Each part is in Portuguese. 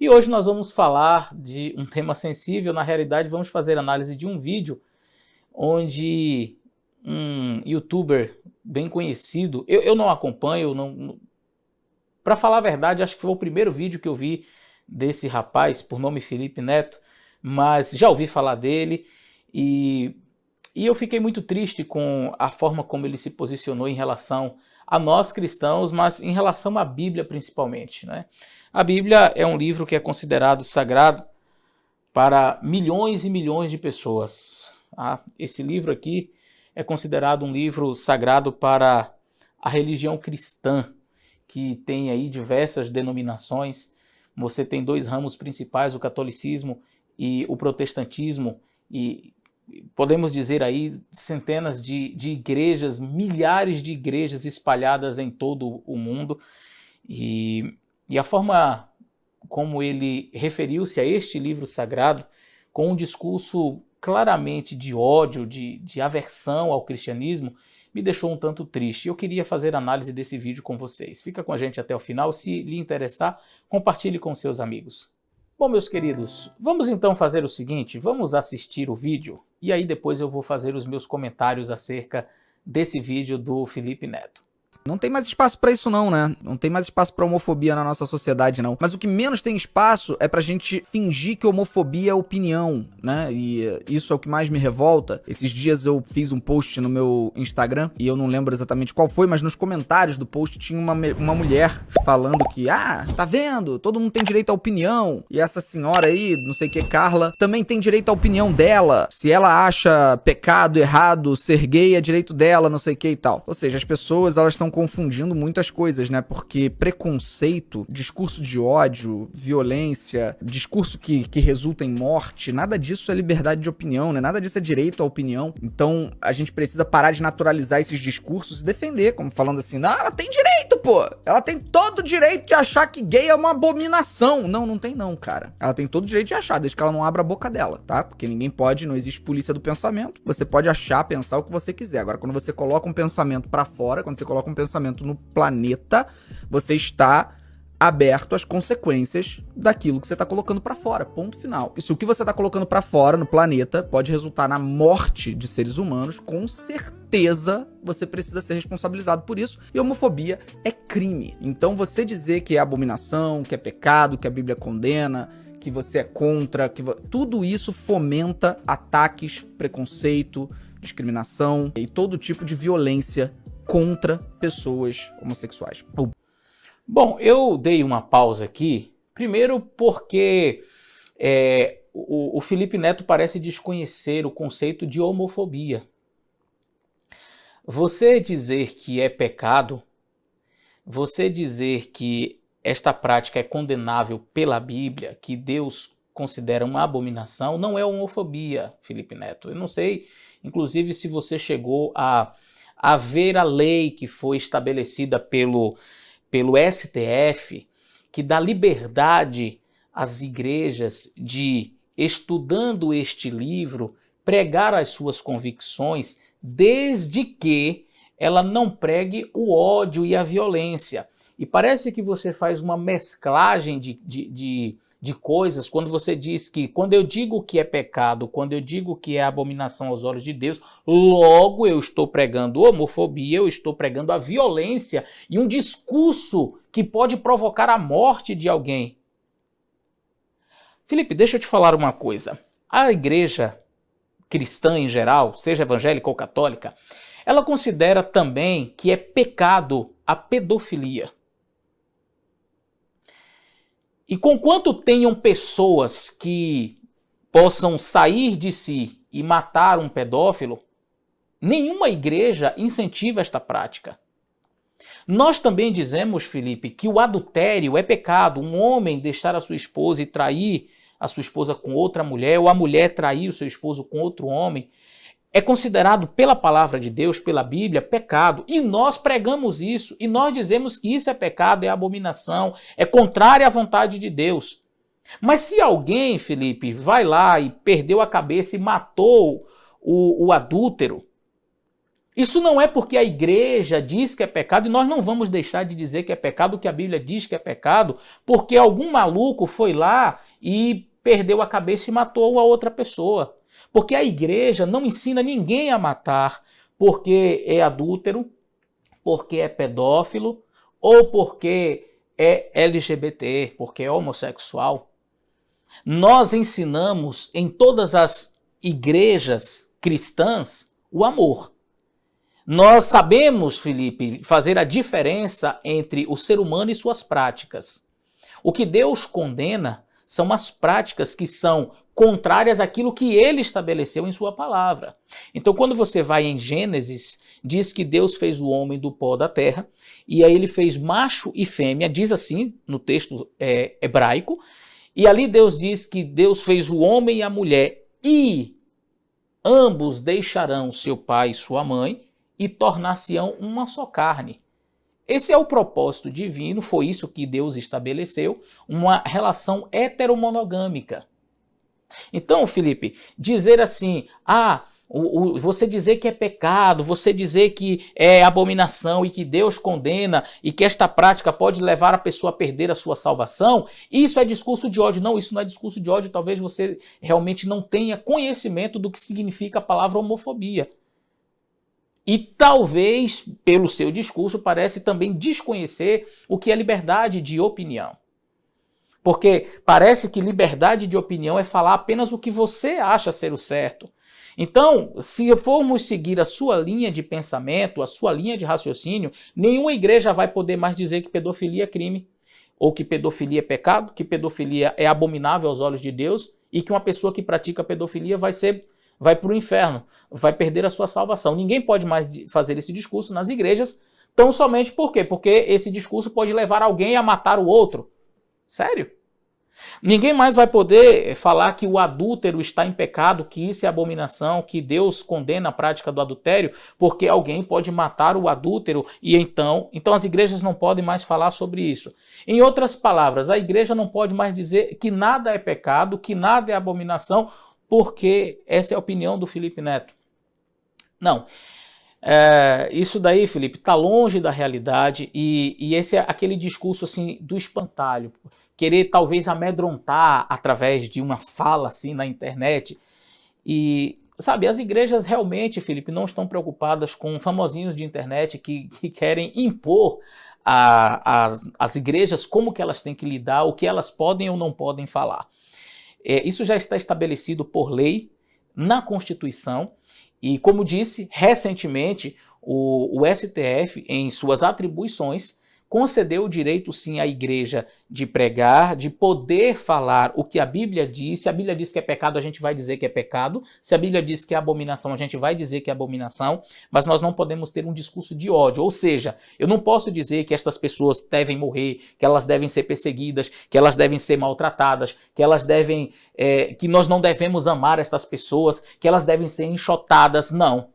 E hoje nós vamos falar de um tema sensível. Na realidade, vamos fazer análise de um vídeo onde um youtuber bem conhecido, eu não acompanho, para falar a verdade, acho que foi o primeiro vídeo que eu vi desse rapaz, por nome Felipe Neto, mas já ouvi falar dele e eu fiquei muito triste com a forma como ele se posicionou em relação a nós cristãos, mas em relação à Bíblia principalmente, né? A Bíblia é um livro que é considerado sagrado para milhões e milhões de pessoas. Esse livro aqui é considerado um livro sagrado para a religião cristã, que tem aí diversas denominações. Você tem dois ramos principais, o catolicismo e o protestantismo, e podemos dizer aí centenas de igrejas, milhares de igrejas espalhadas em todo o mundo. E a forma como ele referiu-se a este livro sagrado, com um discurso claramente de ódio, de aversão ao cristianismo, me deixou um tanto triste. Eu queria fazer análise desse vídeo com vocês. Fica com a gente até o final. Se lhe interessar, compartilhe com seus amigos. Bom, meus queridos, vamos então fazer o seguinte, vamos assistir o vídeo e aí depois eu vou fazer os meus comentários acerca desse vídeo do Felipe Neto. Não tem mais espaço pra isso não, né? Não tem mais espaço pra homofobia na nossa sociedade, não. Mas o que menos tem espaço é pra gente fingir que homofobia é opinião, né? E isso é o que mais me revolta. Esses dias eu fiz um post no meu Instagram, e eu não lembro exatamente qual foi, mas nos comentários do post tinha uma mulher falando que, tá vendo? Todo mundo tem direito à opinião. E essa senhora aí, não sei o que, Carla, também tem direito à opinião dela. Se ela acha pecado, errado, ser gay é direito dela, não sei o que e tal. Ou seja, as pessoas, elas estão confundindo muitas coisas, né? Porque preconceito, discurso de ódio, violência, discurso que resulta em morte, nada disso é liberdade de opinião, né? Nada disso é direito à opinião. Então, a gente precisa parar de naturalizar esses discursos e defender, como falando assim, ela tem direito, pô! Ela tem todo o direito de achar que gay é uma abominação. Não tem não, cara. Ela tem todo o direito de achar, desde que ela não abra a boca dela, tá? Porque ninguém pode, não existe polícia do pensamento. Você pode achar, pensar o que você quiser. Agora, quando você coloca um pensamento pra fora, quando você coloca um pensamento no planeta, você está aberto às consequências daquilo que você está colocando para fora, ponto final. E se o que você está colocando para fora no planeta pode resultar na morte de seres humanos, com certeza você precisa ser responsabilizado por isso, e homofobia é crime. Então você dizer que é abominação, que é pecado, que a Bíblia condena, que você é contra, tudo isso fomenta ataques, preconceito, discriminação e todo tipo de violência contra pessoas homossexuais. Bom, eu dei uma pausa aqui, primeiro porque o Felipe Neto parece desconhecer o conceito de homofobia. Você dizer que é pecado, você dizer que esta prática é condenável pela Bíblia, que Deus considera uma abominação, não é homofobia, Felipe Neto. Eu não sei, inclusive, se você chegou a ver a lei que foi estabelecida pelo STF, que dá liberdade às igrejas de, estudando este livro, pregar as suas convicções, desde que ela não pregue o ódio e a violência. E parece que você faz uma mesclagem de coisas quando você diz que, quando eu digo que é pecado, quando eu digo que é abominação aos olhos de Deus, logo eu estou pregando homofobia, eu estou pregando a violência e um discurso que pode provocar a morte de alguém. Felipe, deixa eu te falar uma coisa. A igreja cristã em geral, seja evangélica ou católica, ela considera também que é pecado a pedofilia. E conquanto tenham pessoas que possam sair de si e matar um pedófilo, nenhuma igreja incentiva esta prática. Nós também dizemos, Felipe, que o adultério é pecado. Um homem deixar a sua esposa e trair a sua esposa com outra mulher, ou a mulher trair o seu esposo com outro homem, é considerado pela palavra de Deus, pela Bíblia, pecado. E nós pregamos isso, e nós dizemos que isso é pecado, é abominação, é contrário à vontade de Deus. Mas se alguém, Felipe, vai lá e perdeu a cabeça e matou o adúltero, Isso não é porque a igreja diz que é pecado, e nós não vamos deixar de dizer que é pecado o que a Bíblia diz que é pecado, porque algum maluco foi lá e perdeu a cabeça e matou a outra pessoa. Porque a igreja não ensina ninguém a matar porque é adúltero, porque é pedófilo, ou porque é LGBT, porque é homossexual. Nós ensinamos em todas as igrejas cristãs o amor. Nós sabemos, Felipe, fazer a diferença entre o ser humano e suas práticas. O que Deus condena são as práticas que são contrárias àquilo que ele estabeleceu em sua palavra. Então, quando você vai em Gênesis, diz que Deus fez o homem do pó da terra, e aí ele fez macho e fêmea, diz assim no texto hebraico, e ali Deus diz que Deus fez o homem e a mulher, e ambos deixarão seu pai e sua mãe, e tornar-se-ão uma só carne. Esse é o propósito divino, foi isso que Deus estabeleceu, uma relação heteromonogâmica. Então, Felipe, dizer assim, você dizer que é pecado, você dizer que é abominação e que Deus condena e que esta prática pode levar a pessoa a perder a sua salvação, isso é discurso de ódio. Não, isso não é discurso de ódio, talvez você realmente não tenha conhecimento do que significa a palavra homofobia. E talvez, pelo seu discurso, parece também desconhecer o que é liberdade de opinião. Porque parece que liberdade de opinião é falar apenas o que você acha ser o certo. Então, se formos seguir a sua linha de pensamento, a sua linha de raciocínio, nenhuma igreja vai poder mais dizer que pedofilia é crime, ou que pedofilia é pecado, que pedofilia é abominável aos olhos de Deus, e que uma pessoa que pratica pedofilia vai para o inferno, vai perder a sua salvação. Ninguém pode mais fazer esse discurso nas igrejas, tão somente por quê? Porque esse discurso pode levar alguém a matar o outro. Sério? Ninguém mais vai poder falar que o adúltero está em pecado, que isso é abominação, que Deus condena a prática do adultério, porque alguém pode matar o adúltero e então as igrejas não podem mais falar sobre isso. Em outras palavras, a igreja não pode mais dizer que nada é pecado, que nada é abominação, porque essa é a opinião do Felipe Neto. Não. Isso daí, Felipe, está longe da realidade e esse é aquele discurso assim do espantalho. Querer talvez amedrontar através de uma fala assim na internet. E, sabe, as igrejas realmente, Felipe, não estão preocupadas com famosinhos de internet que querem impor às igrejas como que elas têm que lidar, o que elas podem ou não podem falar. Isso já está estabelecido por lei na Constituição e, como disse, recentemente o STF, em suas atribuições, concedeu o direito sim à igreja de pregar, de poder falar o que a Bíblia diz. Se a Bíblia diz que é pecado, a gente vai dizer que é pecado. Se a Bíblia diz que é abominação, a gente vai dizer que é abominação. Mas nós não podemos ter um discurso de ódio. Ou seja, eu não posso dizer que estas pessoas devem morrer, que elas devem ser perseguidas, que elas devem ser maltratadas, que nós não devemos amar estas pessoas, que elas devem ser enxotadas. Não.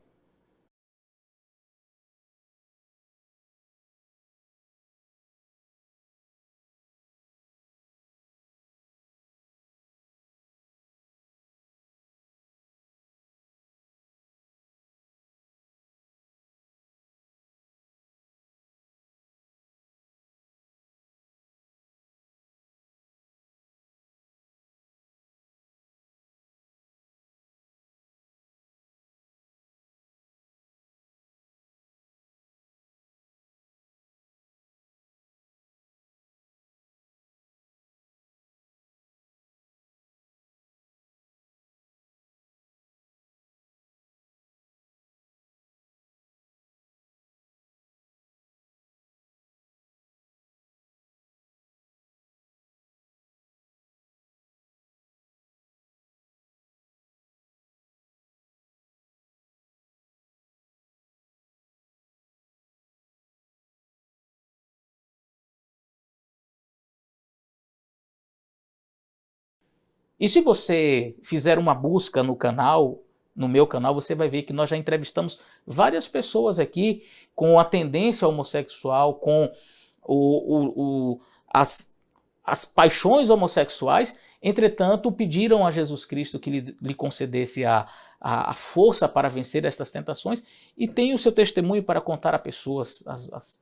E se você fizer uma busca no canal, no meu canal, você vai ver que nós já entrevistamos várias pessoas aqui com a tendência homossexual, com as paixões homossexuais, entretanto pediram a Jesus Cristo que lhe concedesse a a força para vencer estas tentações e tem o seu testemunho para contar a pessoas,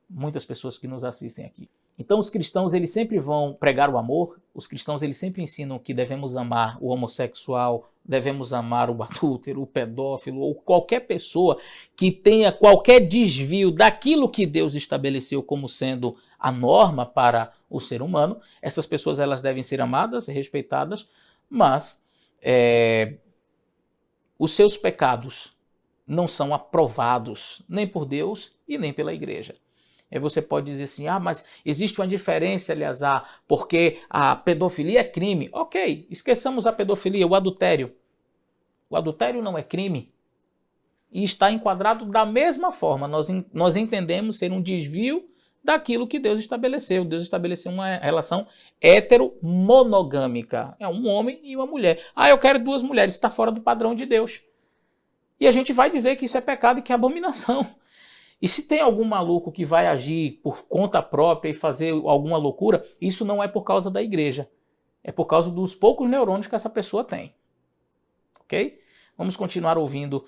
muitas pessoas que nos assistem aqui. Então os cristãos eles sempre vão pregar o amor, os cristãos eles sempre ensinam que devemos amar o homossexual, devemos amar o adúltero, o pedófilo ou qualquer pessoa que tenha qualquer desvio daquilo que Deus estabeleceu como sendo a norma para o ser humano. Essas pessoas elas devem ser amadas e respeitadas, mas os seus pecados não são aprovados nem por Deus e nem pela igreja. Aí você pode dizer assim, mas existe uma diferença, Eleazar, porque a pedofilia é crime. Ok, esqueçamos a pedofilia, o adultério. O adultério não é crime e está enquadrado da mesma forma. Nós entendemos ser um desvio daquilo que Deus estabeleceu. Deus estabeleceu uma relação heteromonogâmica. É um homem e uma mulher. Eu quero 2 mulheres, está fora do padrão de Deus. E a gente vai dizer que isso é pecado e que é abominação. E se tem algum maluco que vai agir por conta própria e fazer alguma loucura, isso não é por causa da igreja. É por causa dos poucos neurônios que essa pessoa tem. Ok? Vamos continuar ouvindo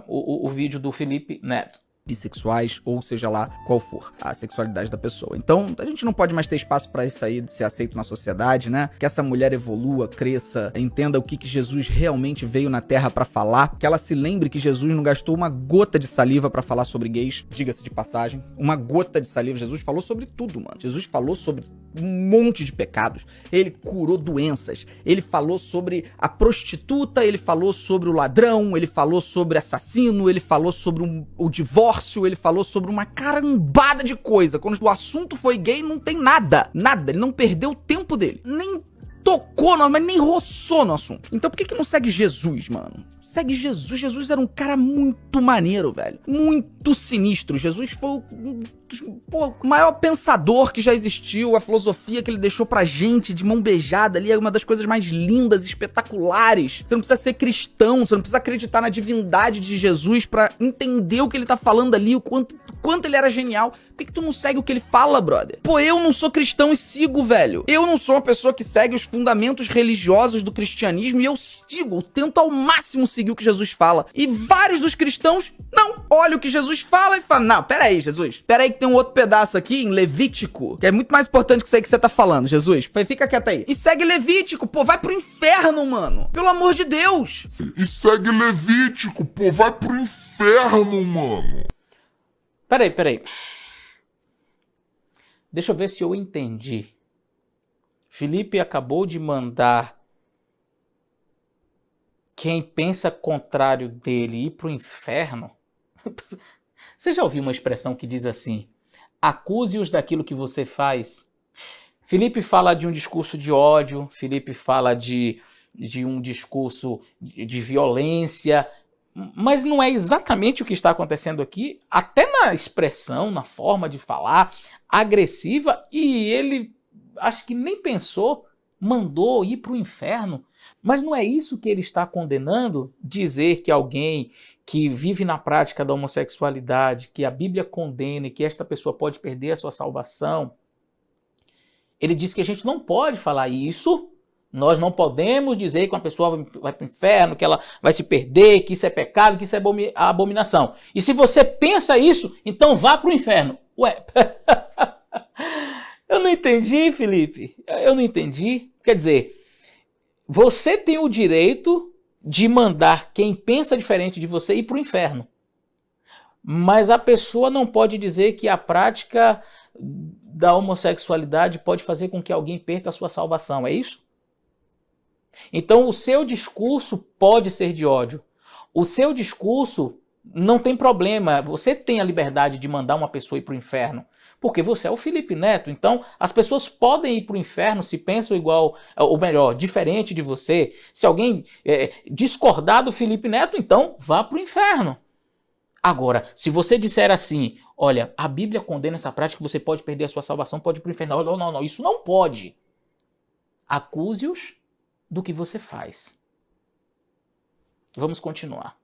o vídeo do Felipe Neto. Bissexuais, ou seja lá qual for a sexualidade da pessoa. Então, a gente não pode mais ter espaço para isso aí de ser aceito na sociedade, né? Que essa mulher evolua, cresça, entenda o que Jesus realmente veio na Terra para falar, que ela se lembre que Jesus não gastou uma gota de saliva para falar sobre gays, diga-se de passagem, uma gota de saliva. Jesus falou sobre tudo, mano. Jesus falou sobre um monte de pecados, ele curou doenças, ele falou sobre a prostituta, ele falou sobre o ladrão, ele falou sobre assassino, ele falou sobre o divórcio, ele falou sobre uma carambada de coisa. Quando o assunto foi gay, não tem nada, ele não perdeu o tempo dele, nem tocou, mas nem roçou no assunto. Então por que não segue Jesus, mano? Segue Jesus. Jesus era um cara muito maneiro, velho. Muito sinistro. Jesus foi o maior pensador que já existiu. A filosofia que ele deixou pra gente de mão beijada ali é uma das coisas mais lindas, espetaculares. Você não precisa ser cristão, você não precisa acreditar na divindade de Jesus pra entender o que ele tá falando ali, o quanto ele era genial. Por que tu não segue o que ele fala, brother? Eu não sou cristão e sigo, velho. Eu não sou uma pessoa que segue os fundamentos religiosos do cristianismo e eu sigo, eu tento ao máximo seguir o que Jesus fala. E vários dos cristãos não olham o que Jesus fala e falam, não, peraí, Jesus, peraí que tem um outro pedaço aqui em Levítico, que é muito mais importante que isso aí que você tá falando, Jesus. Fica quieto aí. E segue Levítico, vai pro inferno, mano. Pelo amor de Deus. E segue Levítico, vai pro inferno, mano. Peraí. Deixa eu ver se eu entendi. Felipe acabou de mandar quem pensa contrário dele ir para o inferno. Você já ouviu uma expressão que diz assim, acuse-os daquilo que você faz? Felipe fala de um discurso de ódio, Felipe fala de um discurso de violência, mas não é exatamente o que está acontecendo aqui, até na expressão, na forma de falar, agressiva, e ele, acho que nem pensou, mandou ir para o inferno. Mas não é isso que ele está condenando? Dizer que alguém que vive na prática da homossexualidade, que a Bíblia condena e que esta pessoa pode perder a sua salvação. Ele diz que a gente não pode falar isso, nós não podemos dizer que uma pessoa vai para o inferno, que ela vai se perder, que isso é pecado, que isso é abominação. E se você pensa isso, então vá para o inferno. Ué, eu não entendi, Felipe, eu não entendi. Quer dizer, você tem o direito de mandar quem pensa diferente de você ir para o inferno. Mas a pessoa não pode dizer que a prática da homossexualidade pode fazer com que alguém perca a sua salvação, é isso? Então o seu discurso pode ser de ódio. O seu discurso não tem problema, você tem a liberdade de mandar uma pessoa ir para o inferno. Porque você é o Felipe Neto, então as pessoas podem ir para o inferno se pensam igual, ou melhor, diferente de você. Se alguém discordar do Felipe Neto, então vá para o inferno. Agora, se você disser assim, olha, a Bíblia condena essa prática, você pode perder a sua salvação, pode ir para o inferno. Não, isso não pode. Acuse-os do que você faz. Vamos continuar.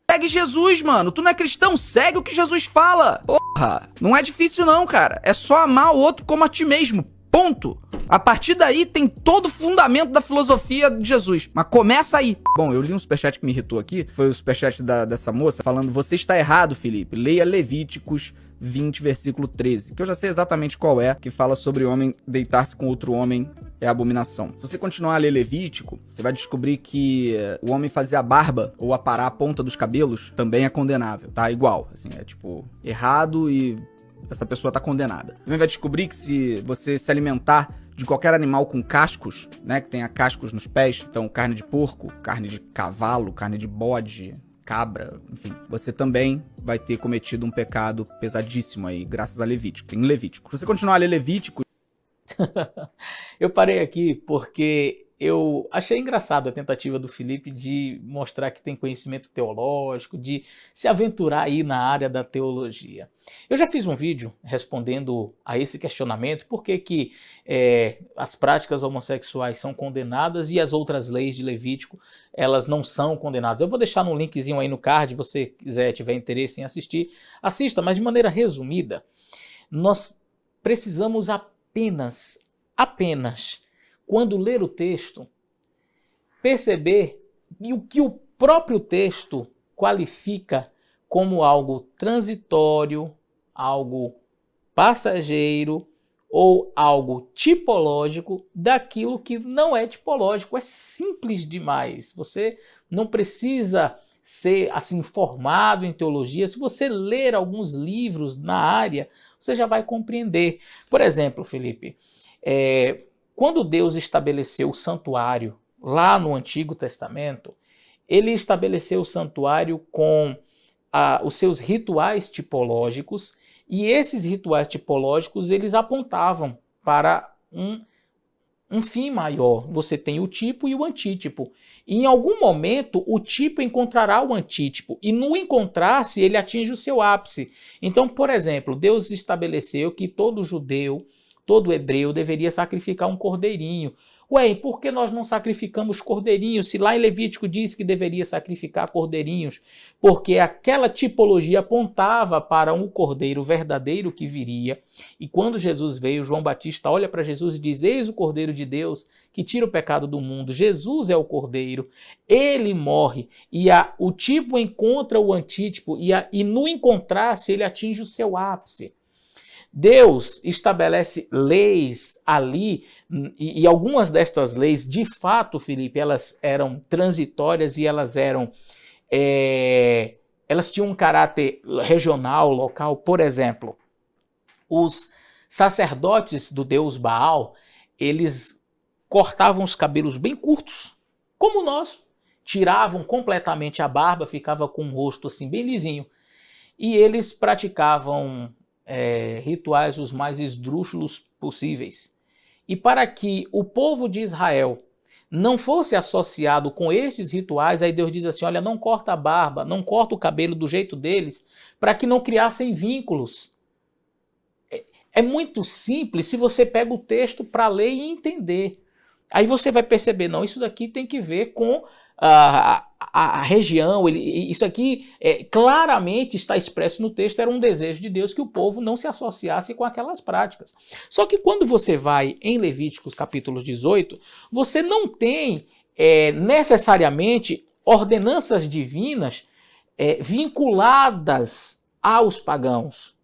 Segue Jesus, mano. Tu não é cristão? Segue o que Jesus fala. Porra, não é difícil não, cara. É só amar o outro como a ti mesmo. Ponto. A partir daí tem todo o fundamento da filosofia de Jesus. Mas começa aí. Bom, eu li um superchat que me irritou aqui. Foi o superchat dessa moça falando: você está errado, Felipe. Leia Levíticos 20, versículo 13. Que eu já sei exatamente qual é. Que fala sobre o homem deitar-se com outro homem é abominação. Se você continuar a ler Levítico, você vai descobrir que o homem fazer a barba ou aparar a ponta dos cabelos também é condenável, tá? Igual, assim, é tipo errado e essa pessoa tá condenada. Também vai descobrir que se você se alimentar de qualquer animal com cascos, né, que tenha cascos nos pés, então carne de porco, carne de cavalo, carne de bode, cabra, enfim, você também vai ter cometido um pecado pesadíssimo aí, graças a Levítico. Tem Levítico. Se você continuar a ler Levítico... Eu parei aqui porque eu achei engraçado a tentativa do Felipe de mostrar que tem conhecimento teológico, de se aventurar aí na área da teologia. Eu já fiz um vídeo respondendo a esse questionamento, por que as práticas homossexuais são condenadas e as outras leis de Levítico, elas não são condenadas. Eu vou deixar um linkzinho aí no card, se você tiver interesse em assistir, assista, mas de maneira resumida, nós precisamos apenas, quando ler o texto, perceber o que o próprio texto qualifica como algo transitório, algo passageiro ou algo tipológico daquilo que não é tipológico. É simples demais. Você não precisa ser assim formado em teologia. Se você ler alguns livros na área, você já vai compreender. Por exemplo, Felipe, quando Deus estabeleceu o santuário lá no Antigo Testamento, ele estabeleceu o santuário com os seus rituais tipológicos, e esses rituais tipológicos eles apontavam para um fim maior. Você tem o tipo e o antítipo. E em algum momento o tipo encontrará o antítipo, e no encontrar-se ele atinge o seu ápice. Então, por exemplo, Deus estabeleceu que todo judeu, todo hebreu deveria sacrificar um cordeirinho. Ué, e por que nós não sacrificamos cordeirinhos? Se lá em Levítico diz que deveria sacrificar cordeirinhos, porque aquela tipologia apontava para um cordeiro verdadeiro que viria. E quando Jesus veio, João Batista olha para Jesus e diz: eis o Cordeiro de Deus que tira o pecado do mundo. Jesus é o cordeiro, ele morre, e o tipo encontra o antítipo, e no encontrar-se ele atinge o seu ápice. Deus estabelece leis ali, e algumas destas leis, de fato, Felipe, elas eram transitórias e elas tinham um caráter regional, local. Por exemplo, os sacerdotes do deus Baal, eles cortavam os cabelos bem curtos, como nós, tiravam completamente a barba, ficava com o rosto assim bem lisinho, e eles praticavam rituais os mais esdrúxulos possíveis. E para que o povo de Israel não fosse associado com estes rituais, aí Deus diz assim: olha, não corta a barba, não corta o cabelo do jeito deles, para que não criassem vínculos. É muito simples se você pega o texto para ler e entender. Aí você vai perceber, não, isso daqui tem que ver com a região, isso aqui claramente está expresso no texto, era um desejo de Deus que o povo não se associasse com aquelas práticas. Só que quando você vai em Levíticos capítulo 18, você não tem necessariamente ordenanças divinas vinculadas aos pagãos.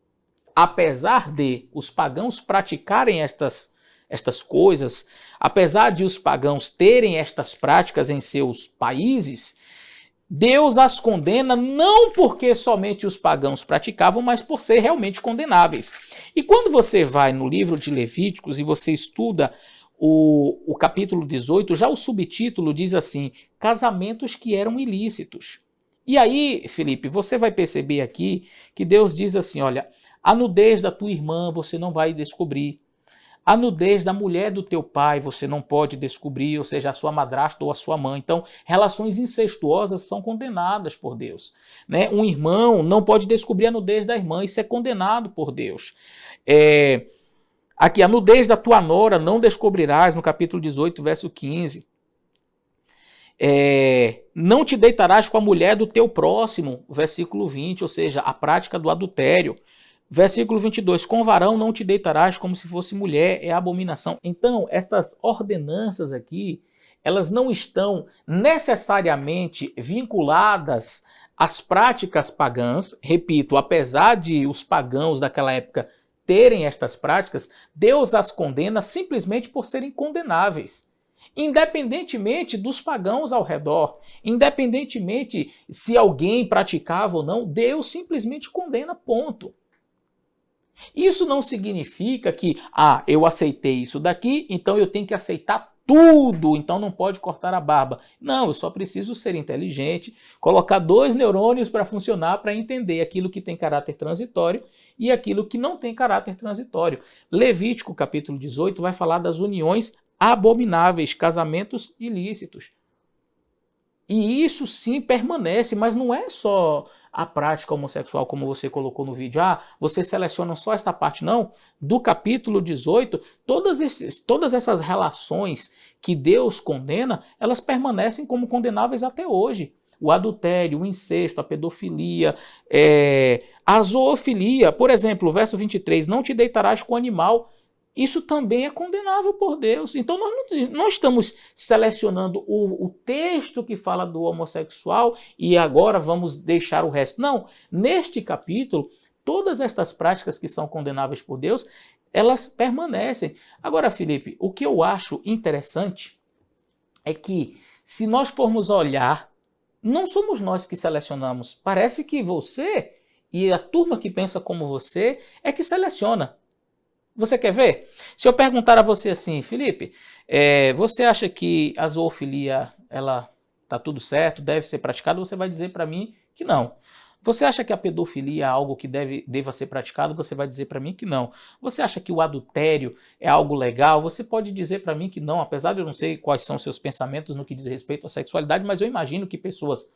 Apesar de os pagãos praticarem estas coisas, apesar de os pagãos terem estas práticas em seus países, Deus as condena não porque somente os pagãos praticavam, mas por ser realmente condenáveis. E quando você vai no livro de Levíticos e você estuda o capítulo 18, já o subtítulo diz assim: casamentos que eram ilícitos. E aí, Felipe, você vai perceber aqui que Deus diz assim: olha, a nudez da tua irmã você não vai descobrir. A nudez da mulher do teu pai você não pode descobrir, ou seja, a sua madrasta ou a sua mãe. Então, relações incestuosas são condenadas por Deus, né? Um irmão não pode descobrir a nudez da irmã, isso é condenado por Deus. Aqui, a nudez da tua nora não descobrirás, no capítulo 18, verso 15. Não te deitarás com a mulher do teu próximo, versículo 20, ou seja, a prática do adultério. Versículo 22, com varão não te deitarás como se fosse mulher, é abominação. Então, estas ordenanças aqui, elas não estão necessariamente vinculadas às práticas pagãs. Repito, apesar de os pagãos daquela época terem estas práticas, Deus as condena simplesmente por serem condenáveis. Independentemente dos pagãos ao redor, independentemente se alguém praticava ou não, Deus simplesmente condena, ponto. Isso não significa que, eu aceitei isso daqui, então eu tenho que aceitar tudo, então não pode cortar a barba. Não, eu só preciso ser inteligente, colocar 2 neurônios para funcionar, para entender aquilo que tem caráter transitório e aquilo que não tem caráter transitório. Levítico, capítulo 18, vai falar das uniões abomináveis, casamentos ilícitos. E isso sim permanece, mas não é só a prática homossexual como você colocou no vídeo. Você seleciona só esta parte. Não. Do capítulo 18, todas essas relações que Deus condena, elas permanecem como condenáveis até hoje. O adultério, o incesto, a pedofilia, a zoofilia. Por exemplo, o verso 23, não te deitarás com animal. Isso também é condenável por Deus. Então nós não estamos selecionando o texto que fala do homossexual e agora vamos deixar o resto. Não, neste capítulo, todas estas práticas que são condenáveis por Deus, elas permanecem. Agora, Felipe, o que eu acho interessante é que se nós formos olhar, não somos nós que selecionamos. Parece que você e a turma que pensa como você é que seleciona. Você quer ver? Se eu perguntar a você assim, Felipe, você acha que a zoofilia, ela tá tudo certo, deve ser praticada? Você vai dizer para mim que não. Você acha que a pedofilia é algo que deva ser praticado? Você vai dizer para mim que não. Você acha que o adultério é algo legal? Você pode dizer para mim que não, apesar de eu não sei quais são seus pensamentos no que diz respeito à sexualidade, mas eu imagino que pessoas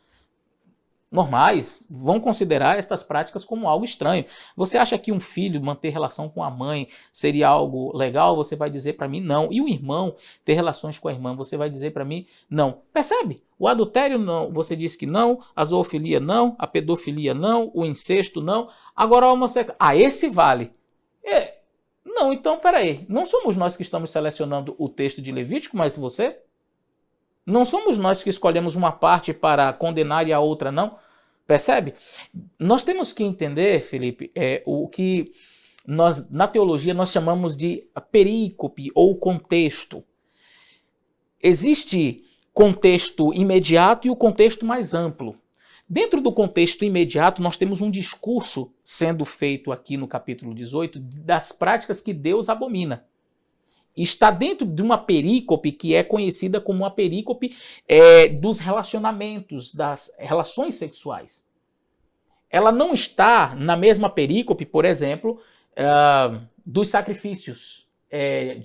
normais vão considerar estas práticas como algo estranho. Você acha que um filho manter relação com a mãe seria algo legal? Você vai dizer para mim não. E o irmão ter relações com a irmã? Você vai dizer para mim não. Percebe? O adultério não, você diz que não, a zoofilia não, a pedofilia não, o incesto não. Agora o homossexual, esse vale. Não, então peraí, não somos nós que estamos selecionando o texto de Levítico, mas você? Não somos nós que escolhemos uma parte para condenar e a outra não. Percebe? Nós temos que entender, Felipe, o que nós, na teologia, nós chamamos de perícope ou contexto. Existe contexto imediato e o contexto mais amplo. Dentro do contexto imediato, nós temos um discurso sendo feito aqui no capítulo 18 das práticas que Deus abomina. Está dentro de uma perícope que é conhecida como uma perícope dos relacionamentos, das relações sexuais. Ela não está na mesma perícope, por exemplo, dos sacrifícios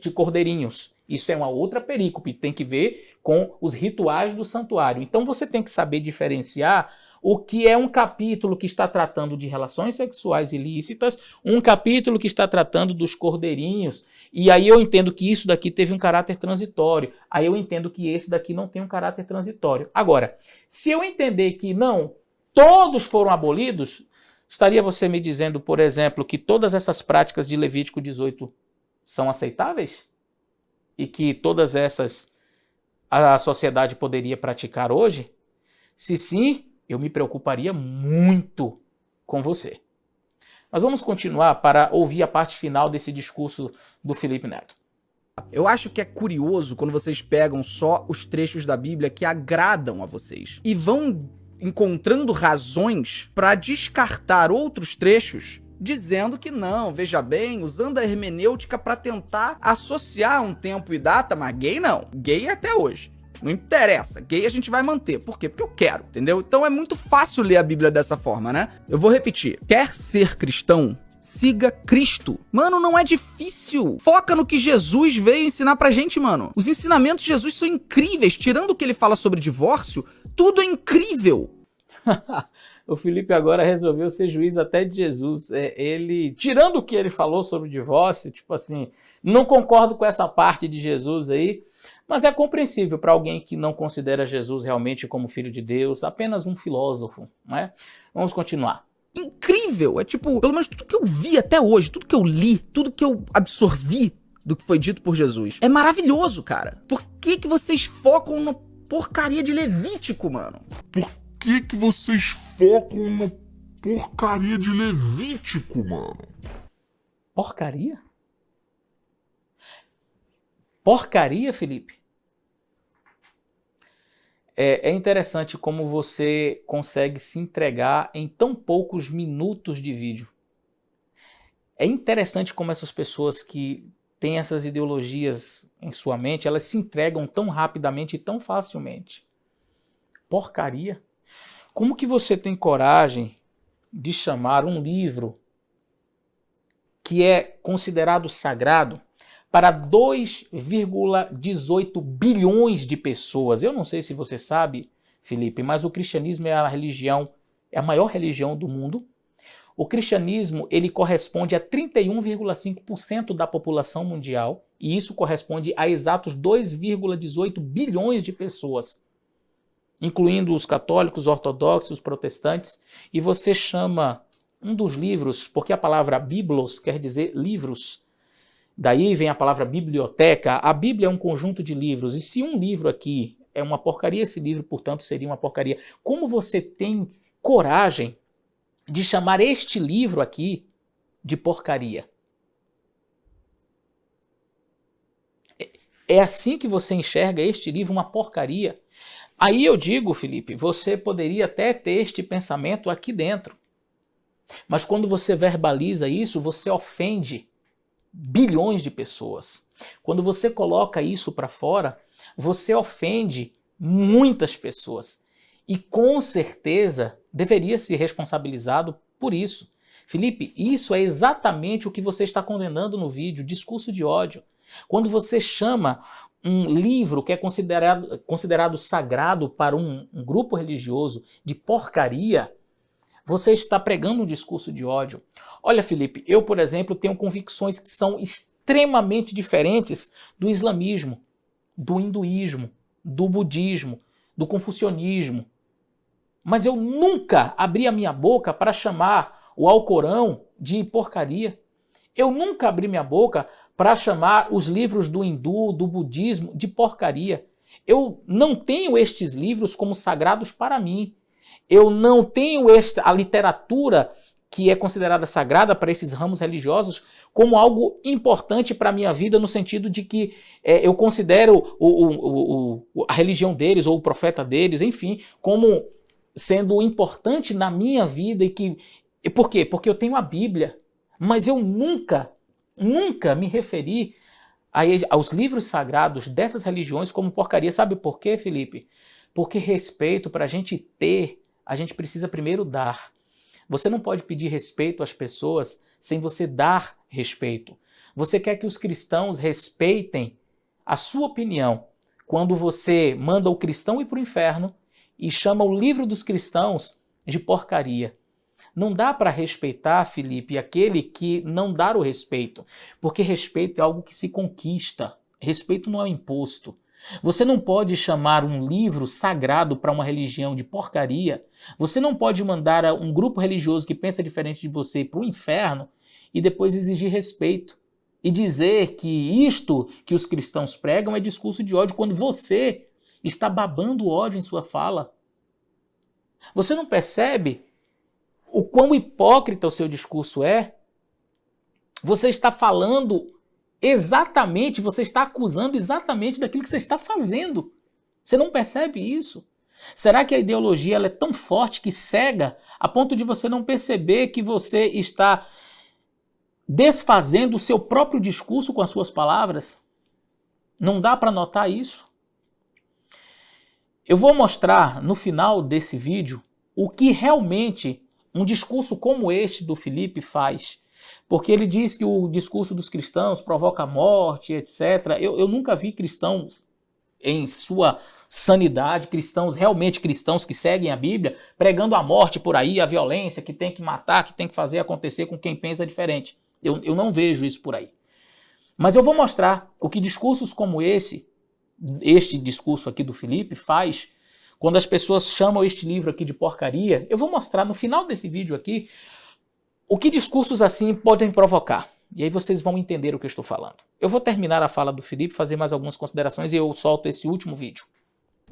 de cordeirinhos. Isso é uma outra perícope, tem que ver com os rituais do santuário. Então você tem que saber diferenciar o que é um capítulo que está tratando de relações sexuais ilícitas, um capítulo que está tratando dos cordeirinhos, e aí eu entendo que isso daqui teve um caráter transitório, aí eu entendo que esse daqui não tem um caráter transitório. Agora, se eu entender que não, todos foram abolidos, estaria você me dizendo, por exemplo, que todas essas práticas de Levítico 18 são aceitáveis? E que todas essas a sociedade poderia praticar hoje? Se sim, eu me preocuparia muito com você. Mas vamos continuar para ouvir a parte final desse discurso do Felipe Neto. Eu acho que é curioso quando vocês pegam só os trechos da Bíblia que agradam a vocês e vão encontrando razões para descartar outros trechos, dizendo que não, veja bem, usando a hermenêutica para tentar associar um tempo e data, mas gay não. Gay é até hoje. Não interessa, gay a gente vai manter. Por quê? Porque eu quero, entendeu? Então é muito fácil ler a Bíblia dessa forma, né? Eu vou repetir. Quer ser cristão? Siga Cristo. Mano, não é difícil. Foca no que Jesus veio ensinar pra gente, mano. Os ensinamentos de Jesus são incríveis. Tirando o que ele fala sobre divórcio, tudo é incrível. O Felipe agora resolveu ser juiz até de Jesus. Ele, tirando o que ele falou sobre o divórcio, tipo assim, não concordo com essa parte de Jesus aí, mas é compreensível para alguém que não considera Jesus realmente como filho de Deus, apenas um filósofo, não é? Vamos continuar. incrível. É tipo, pelo menos tudo que eu vi até hoje, tudo que eu li, tudo que eu absorvi do que foi dito por Jesus. É maravilhoso, cara. Por que que vocês focam na porcaria de Levítico, mano? Por que vocês focam na porcaria de Levítico, mano? Porcaria? Porcaria, Felipe? É interessante como você consegue se entregar em tão poucos minutos de vídeo. É interessante como essas pessoas que têm essas ideologias em sua mente, elas se entregam tão rapidamente e tão facilmente. Porcaria? Como que você tem coragem de chamar um livro que é considerado sagrado para 2,18 bilhões de pessoas? Eu não sei se você sabe, Felipe, mas o cristianismo é a maior religião do mundo. O cristianismo, ele corresponde a 31,5% da população mundial, e isso corresponde a exatos 2,18 bilhões de pessoas, incluindo os católicos, ortodoxos, protestantes, e você chama um dos livros, porque a palavra biblos quer dizer livros, daí vem a palavra biblioteca. A Bíblia é um conjunto de livros, e se um livro aqui é uma porcaria, esse livro, portanto, seria uma porcaria. Como você tem coragem de chamar este livro aqui de porcaria? É assim que você enxerga este livro, uma porcaria? Aí eu digo, Felipe, você poderia até ter este pensamento aqui dentro, mas quando você verbaliza isso, você ofende bilhões de pessoas. Quando você coloca isso para fora, você ofende muitas pessoas. E com certeza deveria ser responsabilizado por isso. Felipe, isso é exatamente o que você está condenando no vídeo, discurso de ódio. Quando você chama um livro que é considerado sagrado para um grupo religioso de porcaria, você está pregando um discurso de ódio. Olha, Felipe, eu, por exemplo, tenho convicções que são extremamente diferentes do islamismo, do hinduísmo, do budismo, do confucionismo. Mas eu nunca abri a minha boca para chamar o Alcorão de porcaria. Eu nunca abri minha boca para chamar os livros do hindu, do budismo, de porcaria. Eu não tenho estes livros como sagrados para mim. Eu não tenho a literatura que é considerada sagrada para esses ramos religiosos como algo importante para a minha vida, no sentido de que eu considero a religião deles ou o profeta deles, enfim, como sendo importante na minha vida. Por quê? Porque eu tenho a Bíblia, mas eu nunca me referi aos livros sagrados dessas religiões como porcaria. Sabe por quê, Felipe? Porque respeito, para a gente ter, a gente precisa primeiro dar. Você não pode pedir respeito às pessoas sem você dar respeito. Você quer que os cristãos respeitem a sua opinião quando você manda o cristão ir para o inferno e chama o livro dos cristãos de porcaria. Não dá para respeitar, Felipe, aquele que não dá o respeito, porque respeito é algo que se conquista. Respeito não é imposto. Você não pode chamar um livro sagrado para uma religião de porcaria. Você não pode mandar um grupo religioso que pensa diferente de você para o inferno e depois exigir respeito e dizer que isto que os cristãos pregam é discurso de ódio, quando você está babando ódio em sua fala. Você não percebe o quão hipócrita o seu discurso é? Você está falando exatamente, você está acusando exatamente daquilo que você está fazendo. Você não percebe isso? Será que a ideologia ela é tão forte que cega a ponto de você não perceber que você está desfazendo o seu próprio discurso com as suas palavras? Não dá para notar isso? Eu vou mostrar no final desse vídeo o que realmente um discurso como este do Felipe faz. Porque ele diz que o discurso dos cristãos provoca morte, etc. Eu nunca vi cristãos em sua sanidade, realmente cristãos que seguem a Bíblia, pregando a morte por aí, a violência, que tem que matar, que tem que fazer acontecer com quem pensa diferente. Eu não vejo isso por aí. Mas eu vou mostrar o que discursos como este discurso aqui do Felipe faz quando as pessoas chamam este livro aqui de porcaria, eu vou mostrar no final desse vídeo aqui o que discursos assim podem provocar. E aí vocês vão entender o que eu estou falando. Eu vou terminar a fala do Felipe, fazer mais algumas considerações e eu solto esse último vídeo.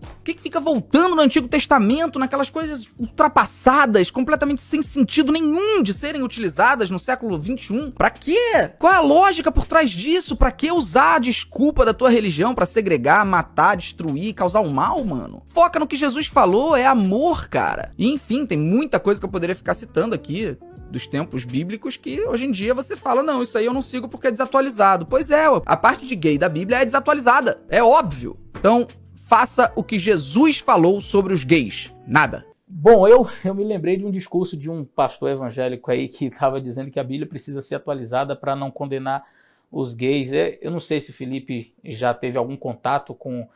Por que fica voltando no Antigo Testamento, naquelas coisas ultrapassadas, completamente sem sentido nenhum de serem utilizadas no século XXI? Pra quê? Qual é a lógica por trás disso? Pra que usar a desculpa da tua religião pra segregar, matar, destruir, causar um mal, mano? Foca no que Jesus falou, é amor, cara. E enfim, tem muita coisa que eu poderia ficar citando aqui dos tempos bíblicos que hoje em dia você fala, não, isso aí eu não sigo porque é desatualizado. Pois é, a parte de gay da Bíblia é desatualizada, é óbvio. Então, faça o que Jesus falou sobre os gays. Nada. Bom, eu me lembrei de um discurso de um pastor evangélico aí que estava dizendo que a Bíblia precisa ser atualizada para não condenar os gays. Eu não sei se o Felipe já teve algum contato com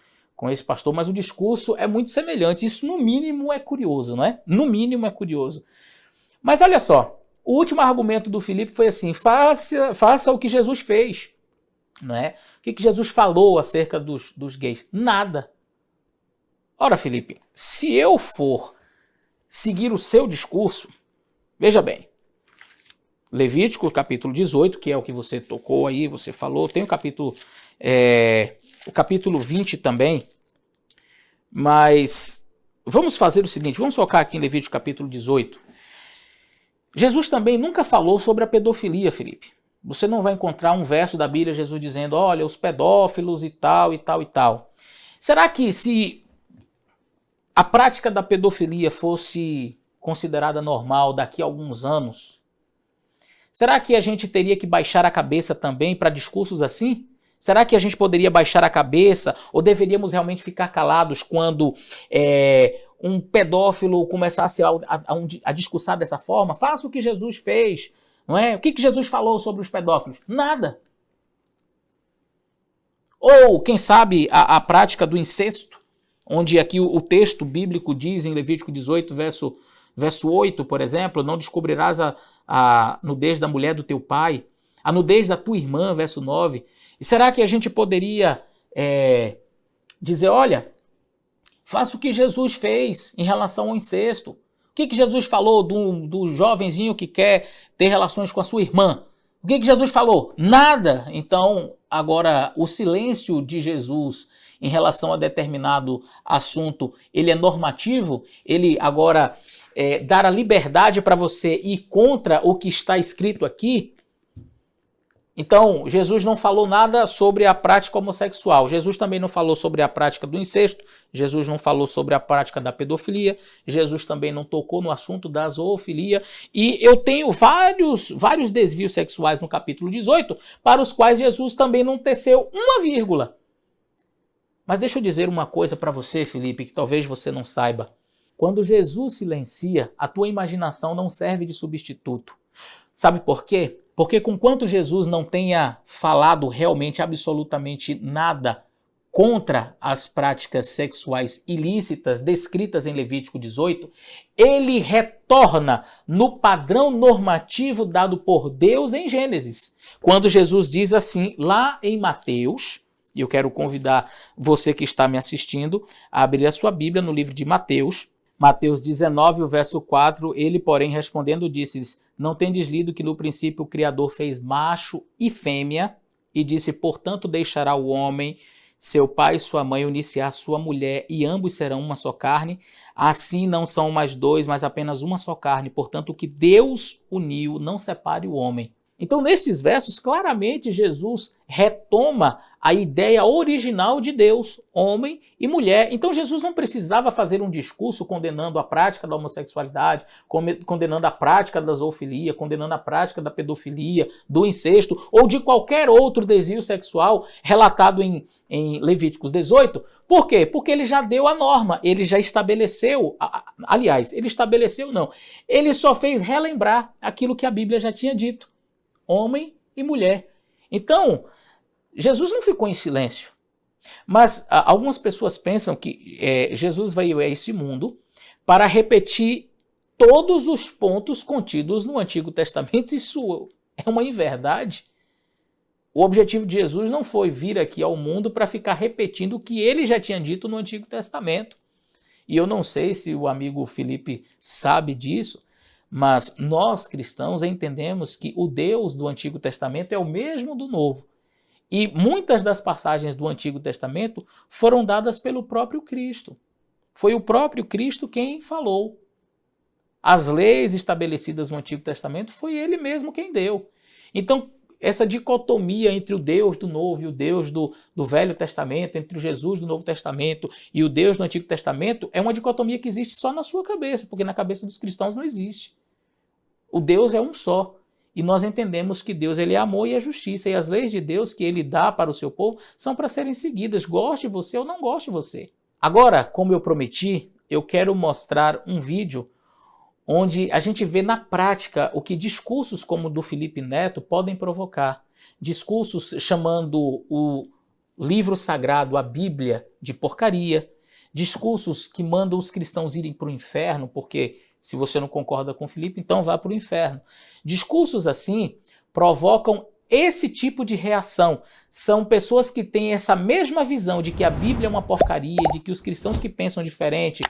esse pastor, mas o discurso é muito semelhante. Isso, no mínimo, é curioso, não é? No mínimo, é curioso. Mas olha só, o último argumento do Felipe foi assim, faça o que Jesus fez. Não é? O que Jesus falou acerca dos gays? Nada. Ora, Felipe, se eu for seguir o seu discurso, veja bem, Levítico capítulo 18, que é o que você tocou aí, você falou, tem o capítulo 20 também, mas vamos fazer o seguinte, vamos focar aqui em Levítico capítulo 18. Jesus também nunca falou sobre a pedofilia, Felipe. Você não vai encontrar um verso da Bíblia, Jesus dizendo, olha, os pedófilos e tal, e tal, e tal. Será que se a prática da pedofilia fosse considerada normal daqui a alguns anos, será que a gente teria que baixar a cabeça também para discursos assim? Será que a gente poderia baixar a cabeça ou deveríamos realmente ficar calados quando um pedófilo começasse a discursar dessa forma? Faça o que Jesus fez, não é? O que Jesus falou sobre os pedófilos? Nada. Ou, quem sabe, a prática do incesto, onde aqui o texto bíblico diz em Levítico 18, verso 8, por exemplo, não descobrirás a nudez da mulher do teu pai, a nudez da tua irmã, verso 9. E será que a gente poderia dizer, olha, faça o que Jesus fez em relação ao incesto? O que Jesus falou do jovenzinho que quer ter relações com a sua irmã? O que Jesus falou? Nada. Então, agora, o silêncio de Jesus em relação a determinado assunto, ele é normativo? Ele agora dar a liberdade para você ir contra o que está escrito aqui? Então, Jesus não falou nada sobre a prática homossexual. Jesus também não falou sobre a prática do incesto. Jesus não falou sobre a prática da pedofilia. Jesus também não tocou no assunto da zoofilia. E eu tenho vários desvios sexuais no capítulo 18, para os quais Jesus também não teceu uma vírgula. Mas deixa eu dizer uma coisa para você, Felipe, que talvez você não saiba. Quando Jesus silencia, a tua imaginação não serve de substituto. Sabe por quê? Porque conquanto Jesus não tenha falado realmente absolutamente nada contra as práticas sexuais ilícitas descritas em Levítico 18, ele retorna no padrão normativo dado por Deus em Gênesis. Quando Jesus diz assim, lá em Mateus, e eu quero convidar você que está me assistindo a abrir a sua Bíblia no livro de Mateus, Mateus 19, o verso 4, ele, porém, respondendo, disse-lhes, não tendes lido que no princípio o Criador fez macho e fêmea, e disse, portanto, deixará o homem, seu pai e sua mãe, unir-se-á sua mulher, e ambos serão uma só carne. Assim não são mais dois, mas apenas uma só carne. Portanto, o que Deus uniu, não separe o homem. Então, nesses versos, claramente, Jesus retoma a ideia original de Deus, homem e mulher. Então, Jesus não precisava fazer um discurso condenando a prática da homossexualidade, condenando a prática da zoofilia, condenando a prática da pedofilia, do incesto ou de qualquer outro desvio sexual relatado em Levíticos 18. Por quê? Porque ele já deu a norma, ele já estabeleceu, aliás, ele estabeleceu não, ele só fez relembrar aquilo que a Bíblia já tinha dito. Homem e mulher. Então, Jesus não ficou em silêncio. Mas algumas pessoas pensam que Jesus veio a esse mundo para repetir todos os pontos contidos no Antigo Testamento. Isso é uma inverdade. O objetivo de Jesus não foi vir aqui ao mundo para ficar repetindo o que ele já tinha dito no Antigo Testamento. E eu não sei se o amigo Felipe sabe disso, mas nós cristãos entendemos que o Deus do Antigo Testamento é o mesmo do Novo. E muitas das passagens do Antigo Testamento foram dadas pelo próprio Cristo. Foi o próprio Cristo quem falou. As leis estabelecidas no Antigo Testamento foi ele mesmo quem deu. Então, essa dicotomia entre o Deus do Novo e o Deus do Velho Testamento, entre o Jesus do Novo Testamento e o Deus do Antigo Testamento, é uma dicotomia que existe só na sua cabeça, porque na cabeça dos cristãos não existe. O Deus é um só. E nós entendemos que Deus ele é amor e é justiça. E as leis de Deus que ele dá para o seu povo são para serem seguidas, goste você ou não goste você. Agora, como eu prometi, eu quero mostrar um vídeo onde a gente vê na prática o que discursos como o do Felipe Neto podem provocar. Discursos chamando o livro sagrado, a Bíblia, de porcaria. Discursos que mandam os cristãos irem para o inferno, porque se você não concorda com o Felipe, então vá para o inferno. Discursos assim provocam esse tipo de reação. São pessoas que têm essa mesma visão de que a Bíblia é uma porcaria, de que os cristãos que pensam diferente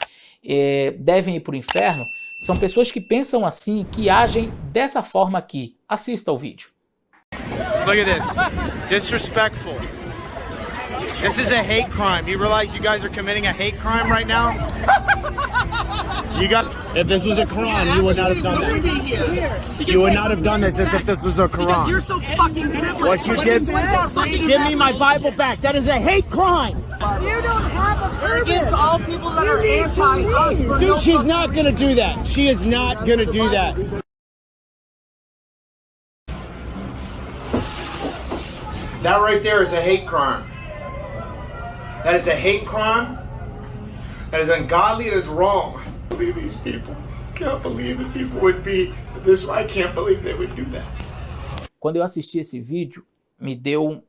devem ir para o inferno. São pessoas que pensam assim, que agem dessa forma aqui. Assista ao vídeo. Look at this. Disrespectful. This is a hate crime. You realize you guys are committing a hate crime right now? You guys, if this was a Quran, you would not have done that. You would not have done this if this was a Quran. You're so fucking What you did? Give me my Bible back. That is a hate crime. You don't have a purpose. Against all people that are anti-us. Dude, she's not gonna do that. She is not gonna do that. That right there is a hate crime. That is a hate crime. That is ungodly. That is wrong. I believe these people. Can't believe that people would be this. I can't believe they would do that. Quando eu assisti esse vídeo, me deu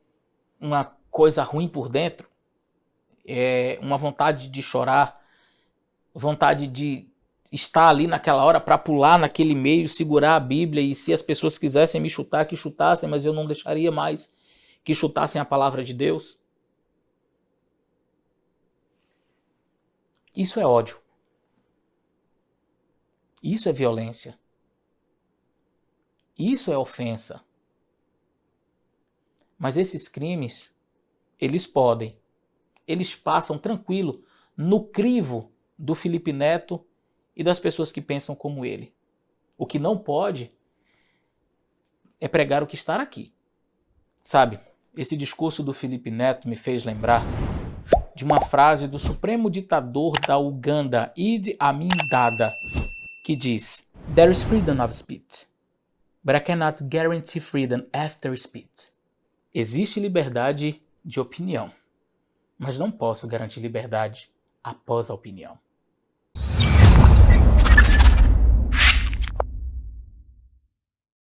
uma coisa ruim por dentro. Uma vontade de chorar, vontade de estar ali naquela hora para pular naquele meio, segurar a Bíblia, e se as pessoas quisessem me chutar, que chutassem, mas eu não deixaria mais que chutassem a palavra de Deus. Isso é ódio. Isso é violência. Isso é ofensa. Mas esses crimes, eles passam tranquilo no crivo do Felipe Neto e das pessoas que pensam como ele. O que não pode é pregar o que está aqui. Sabe, esse discurso do Felipe Neto me fez lembrar de uma frase do supremo ditador da Uganda, Idi Amin Dada, que diz: "There is freedom of speech, but I cannot guarantee freedom after speech." Existe liberdade de opinião, mas não posso garantir liberdade após a opinião.